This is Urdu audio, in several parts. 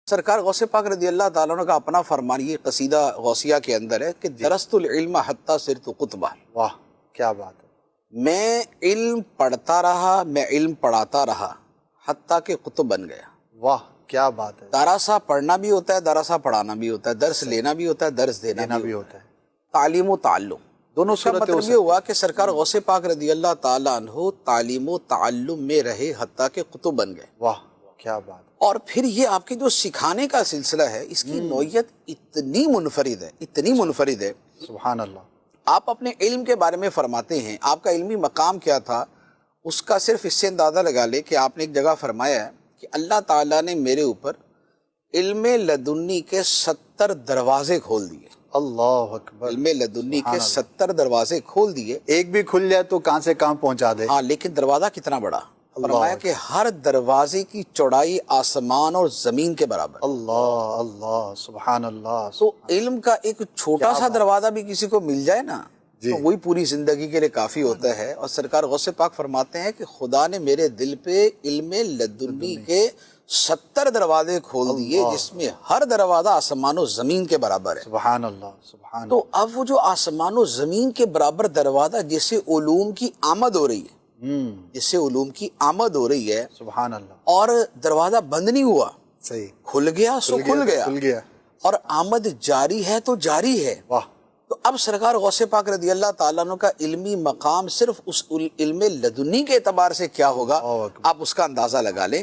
سرکار غوث پاک رضی اللہ تعالیٰ عنہ کا اپنا فرمان یہ قصیدہ غوثیہ کے اندر ہے کہ درست العلم حتی صرت قطبہ. واہ کیا بات ہے. میں علم پڑھتا رہا، میں علم پڑھاتا رہا حتیٰ کہ قطب بن گیا. واہ کیا بات ہے. دراسہ پڑھنا بھی ہوتا ہے، دراسہ پڑھانا بھی ہوتا ہے، درس لینا بھی ہوتا ہے، درس دینا بھی ہوتا ہے. تعلیم و تعلم دونوں اس کا صورتیں مطلب یہ ہوا کہ سرکار غوث پاک رضی اللہ تعالیٰ عنہ تعلیم و تعلم میں رہے حتیٰ کہ قطب بن گئے. واہ کیا بات. اور پھر یہ آپ کے جو سکھانے کا سلسلہ ہے اس کی نوعیت اتنی منفرد ہے، اتنی منفرد ہے. سبحان اللہ. آپ اپنے علم کے بارے میں فرماتے ہیں آپ کا علمی مقام کیا تھا، اس کا صرف اس سے اندازہ لگا لے کہ آپ نے ایک جگہ فرمایا ہے کہ اللہ تعالیٰ نے میرے اوپر علم لدنی کے 70 دروازے کھول دیے. اللہ اکبر. علم لدنی کے 70 دروازے کھول دیے. ایک بھی کھل جائے تو کہاں سے کہاں پہنچا دے. ہاں لیکن دروازہ کتنا بڑا؟ فرمایا کہ ہر دروازے کی چوڑائی آسمان اور زمین کے برابر. اللہ اللہ سبحان اللہ. تو علم کا ایک چھوٹا سا دروازہ بھی کسی کو مل جائے نا تو وہی پوری زندگی کے لیے کافی ہوتا ہے. اور سرکار غوث پاک فرماتے ہیں کہ خدا نے میرے دل پہ علم لدنی کے 70 دروازے کھول دیے جس میں ہر دروازہ آسمان و زمین کے برابر ہے. سبحان اللہ سبحان. تو اب وہ جو آسمان و زمین کے برابر دروازہ جس سے علوم کی آمد ہو رہی ہے، جس سے علوم کی آمد ہو رہی ہے، سبحان اللہ، اور دروازہ بند نہیں ہوا، صحیح کھل گیا سو کھل گیا، اور آمد جاری ہے تو جاری ہے. واہ. تو اب سرکار غوث پاک رضی اللہ تعالیٰ عنہ کا علمی مقام صرف اس علم لدنی کے اعتبار سے کیا ہوگا آپ اس کا اندازہ لگا لیں.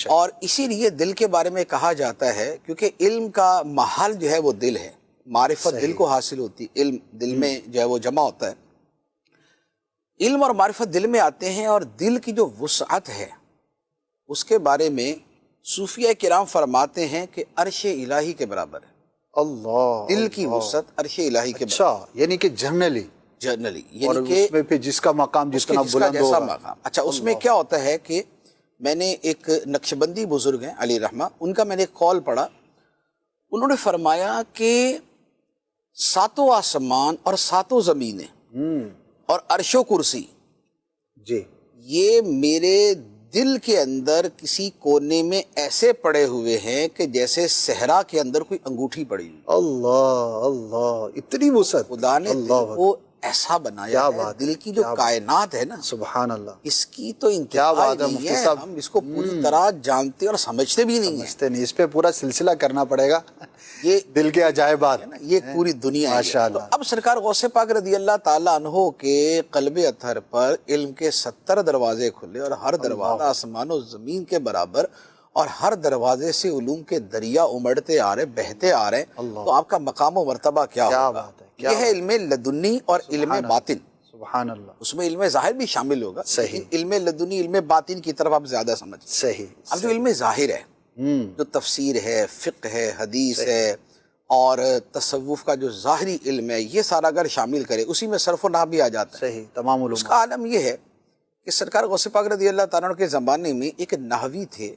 اور اسی لیے دل کے بارے میں کہا جاتا ہے کیونکہ علم کا محل جو ہے وہ دل ہے، معرفت دل کو حاصل ہوتی، علم دل میں جو ہے وہ جمع ہوتا ہے. علم اور معرفت دل میں آتے ہیں اور دل کی جو وسعت ہے اس کے بارے میں صوفیہ کرام فرماتے ہیں کہ عرش الہی کے برابر ہے. اللہ. دل کی وسعت عرش الہی کے برابر. اچھا یعنی کہ جنرلی یعنی کہ اس میں پھر جس کا مقام جتنا بلند ہوگا. اچھا اس میں کیا ہوتا ہے کہ میں نے ایک نقشبندی بزرگ ہیں علی رحمہ، ان کا میں نے ایک قول پڑھا. انہوں نے فرمایا کہ 7 آسمان اور 7 زمینیں اور عرش و کرسی جی یہ میرے دل کے اندر کسی کونے میں ایسے پڑے ہوئے ہیں کہ جیسے صحرا کے اندر کوئی انگوٹھی پڑی ہوئی. اللہ اللہ اتنی وسعت. خدا نے دل کو ایسا بنایا ہے، دل کی جو کائنات ہے نا سبحان اللہ اس کی تو انتہا نہیں ہے. ہم اس کو پوری طرح جانتے اور سمجھتے بھی نہیں ہیں. اس پہ پورا سلسلہ کرنا پڑے گا. یہ دل کے عجائبات یہ پوری دنیا ہے. تو اب سرکار غوث پاک رضی اللہ تعالیٰ عنہ کے قلب اطہر پر علم کے 70 دروازے کھلے اور ہر دروازہ آسمان و زمین کے برابر، اور ہر دروازے سے علوم کے دریا امڑتے آ رہے، بہتے آ رہے. تو آپ کا مقام و مرتبہ کیا ہوگا؟ یہ ہے علم لدنی اور علم باطن. سبحان اللہ. اس میں علم ظاہر بھی شامل ہوگا. صحیح. علم لدنی علم باطن کی طرف آپ زیادہ سمجھ. صحیح. اب جو علم ظاہر ہے، جو تفسیر ہے، فقہ ہے، حدیث ہے اور تصوف کا جو ظاہری علم ہے، یہ سارا اگر شامل کرے اسی میں صرف و نحو بھی آ جاتا ہے. صحیح. تمام علوم. اس کا عالم یہ ہے کہ سرکار غوث پاک رضی اللہ تعالیٰ عنہ کے زمانے میں ایک نحوی تھے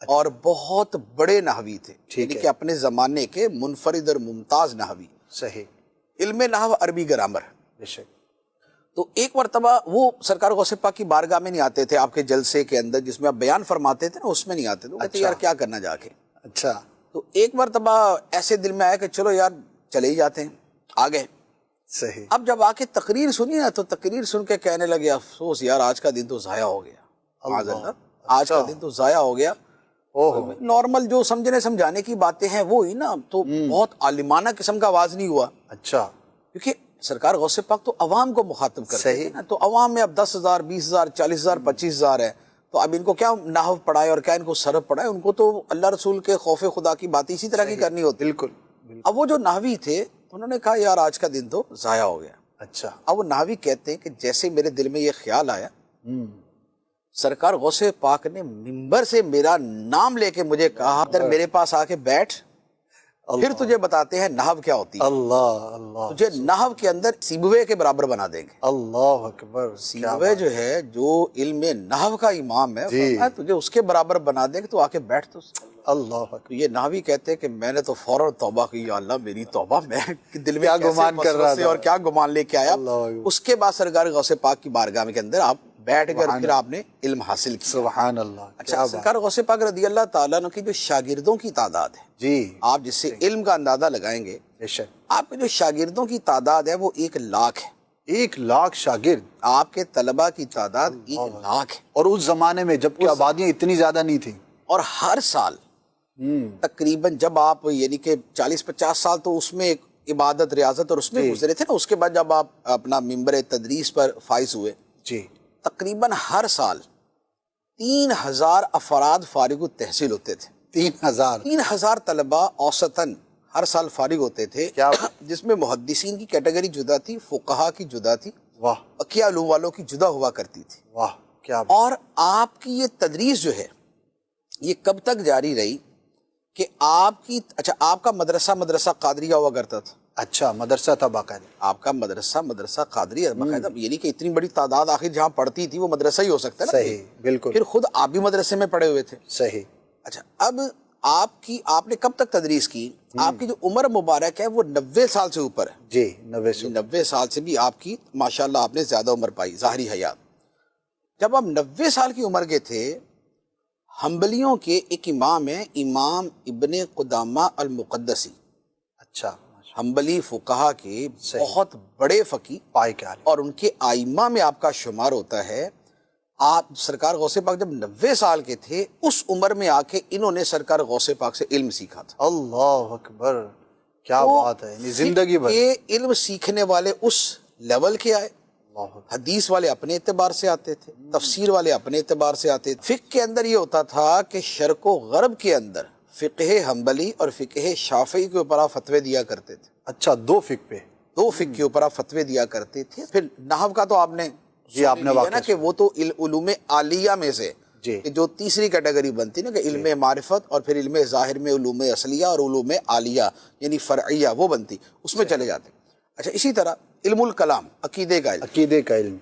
اور بہت بڑے نحوی تھے، یعنی کہ اپنے زمانے کے منفرد اور ممتاز نحوی. صحیح. علم نحو عربی گرامر. بے شک. تو ایک مرتبہ وہ سرکار غوث پاک کی بارگاہ میں نہیں آتے تھے، آپ کے جلسے کے اندر جس میں آپ بیان فرماتے تھے نا اس میں نہیں آتے تھے. کہتے یار کیا کرنا جا کے. اچھا. تو ایک مرتبہ ایسے دل میں آیا کہ چلو یار چلے ہی جاتے ہیں، آ گئے. صحیح. اب جب آ کے تقریر سنی نا تو تقریر سن کے کہنے لگے افسوس یار آج کا دن تو ضائع ہو گیا. آج کا دن تو ضائع ہو گیا. نارمل جو سمجھنے سمجھانے کی باتیں ہیں وہ ہی نا، تو بہت عالمانہ قسم کا آواز نہیں ہوا. اچھا. کیونکہ سرکار غوث پاک تو عوام کو مخاطب کرتے ہیں نا، تو عوام میں اب 10,000 20,000 40,000 25,000 ہے. تو اب ان کو کیا نحو پڑھائے اور کیا ان کو صرف پڑھائے، ان کو تو اللہ رسول کے خوف خدا کی بات اسی طرح کی کرنی ہوتی. بالکل. اب وہ جو نحوی تھے انہوں نے کہا یار آج کا دن تو ضائع ہو گیا. اچھا. اب وہ نحوی کہتے ہیں کہ جیسے میرے دل میں یہ خیال آیا، سرکار غوث پاک نے منبر سے میرا نام لے کے مجھے کہا ادھر میرے پاس آ کے بیٹھ، پھر تجھے بتاتے ہیں نحو کیا ہوتی ہے. اللہ اللہ. تجھے نحو کے اندر سیبوے کے برابر بنا دیں گے. اللہ اکبر. سیبوے جو ہے جو علم نحو کا امام ہے، تجھے اس کے برابر بنا دیں گے، تو آ کے بیٹھ. تو اللہ اکبر. یہ نحوی کہتے ہیں کہ میں نے تو فوراً توبہ کی، یا اللہ میری توبہ، میں دل میں کیا گمان کر رہا تھا اور کیا گمان لے کے آیا. اس کے بعد سرکار غوث پاک کی بارگاہ کے اندر آپ بیٹھ کر پھر آپ نے علم حاصل کیا. سبحان اللہ. اچھا سرکار غوث پاک رضی اللہ تعالیٰ عنہ کی جو شاگردوں کی تعداد ہے جی آپ جس سے علم کا اندازہ لگائیں گے, بے شک. آپ کے جو شاگردوں کی تعداد ہے وہ 1 لاکھ ہے. 1 لاکھ شاگرد. آپ کے طلباء کی تعداد 1 لاکھ ہے. اور اس زمانے میں جب کہ آبادیاں اتنی زیادہ نہیں تھیں. اور ہر سال تقریباً جب آپ یعنی کہ 40-50 سال تو اس میں ایک عبادت ریاضت اور اس میں گزرے تھے نا, اس کے بعد جب آپ اپنا ممبر تدریس پر فائز ہوئے جی تقریباً ہر سال 3000 افراد فارغ التحصیل ہوتے تھے. 3000 طلباء اوسطاً ہر سال فارغ ہوتے تھے, جس میں محدثین کی کیٹیگری جدا تھی, فقہا کی جدا تھی, واہ, بقیہ علوم والوں کی جدا ہوا کرتی تھی. واہ کیا. اور آپ کی یہ تدریس جو ہے یہ کب تک جاری رہی کہ آپ کی آپ کا مدرسہ قادریہ ہوا کرتا تھا. اچھا مدرسہ تھا باقاعدہ. آپ کا مدرسہ قادریہ باقاعدہ, یعنی کہ اتنی بڑی تعداد آخر جہاں پڑھتی تھی وہ مدرسہ ہی ہو سکتا ہے نا. صحیح, بالکل. پھر خود آپ بھی مدرسے میں پڑھے ہوئے تھے. صحیح. اچھا اب آپ نے کب تک تدریس کی؟ آپ کی جو عمر مبارک ہے وہ 90 سال سے اوپر ہے. جی 90 سال سے بھی آپ کی ماشاءاللہ آپ نے زیادہ عمر پائی ظاہری حیات. جب آپ 90 سال کی عمر کے تھے, حنبلیوں کے ایک امام ہیں, امام ابن قدامہ المقدسی. اچھا. حنبلی فقہا کے بہت بڑے فقی پائے کے عالم, اور ان کے ائمہ میں آپ کا شمار ہوتا ہے. آپ سرکار غوث پاک جب 90 سال کے تھے اس عمر میں آ کے انہوں نے سرکار غوث پاک سے علم سیکھا تھا. اللہ اکبر, کیا بات ہے. زندگی بھر یہ علم سیکھنے والے اس لیول کے آئے. حدیث والے اپنے اعتبار سے آتے تھے, تفسیر والے اپنے اعتبار سے آتے تھے. فقہ کے اندر یہ ہوتا تھا کہ شرق و غرب کے اندر فقہ حنبلی اور فقہ شافعی کے اوپر آپ فتوے دیا کرتے تھے. اچھا, 2 فقہ پہ, 2 فقہ کے اوپر آپ فتوے دیا کرتے تھے. پھر نحو کا تو آپ نے جی آپ نے نا کہ وہ تو علوم عالیہ میں سے جی, کہ جو تیسری کیٹیگری بنتی نا کہ علم معرفت اور پھر علم ظاہر میں علوم اصلیہ اور علوم عالیہ یعنی فرعیہ وہ بنتی, اس میں چلے جاتے. اچھا اسی طرح علم الکلام, عقیدے کا علم.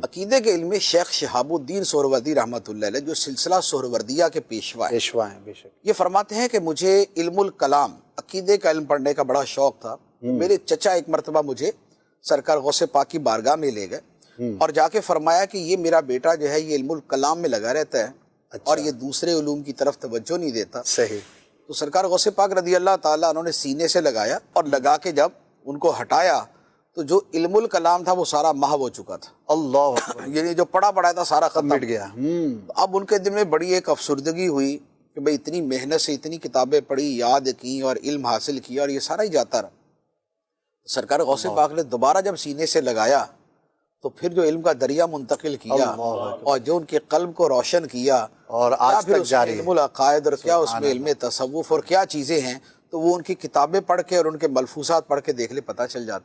عقیدے کے علم میں شیخ شہاب الدین سہروردی رحمۃ اللہ علیہ جو سلسلہ سہروردیہ کے پیشوا ہیں, بے شک, یہ فرماتے ہیں کہ مجھے علم الکلام عقیدے کا علم پڑھنے کا بڑا شوق تھا. میرے چچا ایک مرتبہ مجھے سرکار غوث پاک کی بارگاہ میں لے گئے اور جا کے فرمایا کہ یہ میرا بیٹا جو ہے یہ علم الکلام میں لگا رہتا ہے اور یہ دوسرے علوم کی طرف توجہ نہیں دیتا. صحیح. تو سرکار غوث پاک رضی اللہ تعالیٰ انہوں نے سینے سے لگایا اور لگا کے جب ان کو ہٹایا تو جو علم الکلام تھا وہ سارا محو ہو چکا تھا. اللہ یعنی جو پڑھا تھا سارا ختم مٹ گیا. اب ان کے دل میں بڑی ایک افسردگی ہوئی کہ بھئی اتنی محنت سے اتنی کتابیں پڑھی, یاد کی اور علم حاصل کیا اور یہ سارا ہی جاتا رہا. سرکار غوث پاک نے دوبارہ جب سینے سے لگایا تو پھر جو علم کا دریا منتقل کیا اور جو ان کے قلب کو روشن کیا اور آج تک جاری ہے. علم العقائد اور کیا اس میں علم تصوف اور کیا چیزیں ہیں, تو وہ ان کی کتابیں پڑھ کے اور ان کے ملفوظات پڑھ کے دیکھ لے پتہ چل جاتا.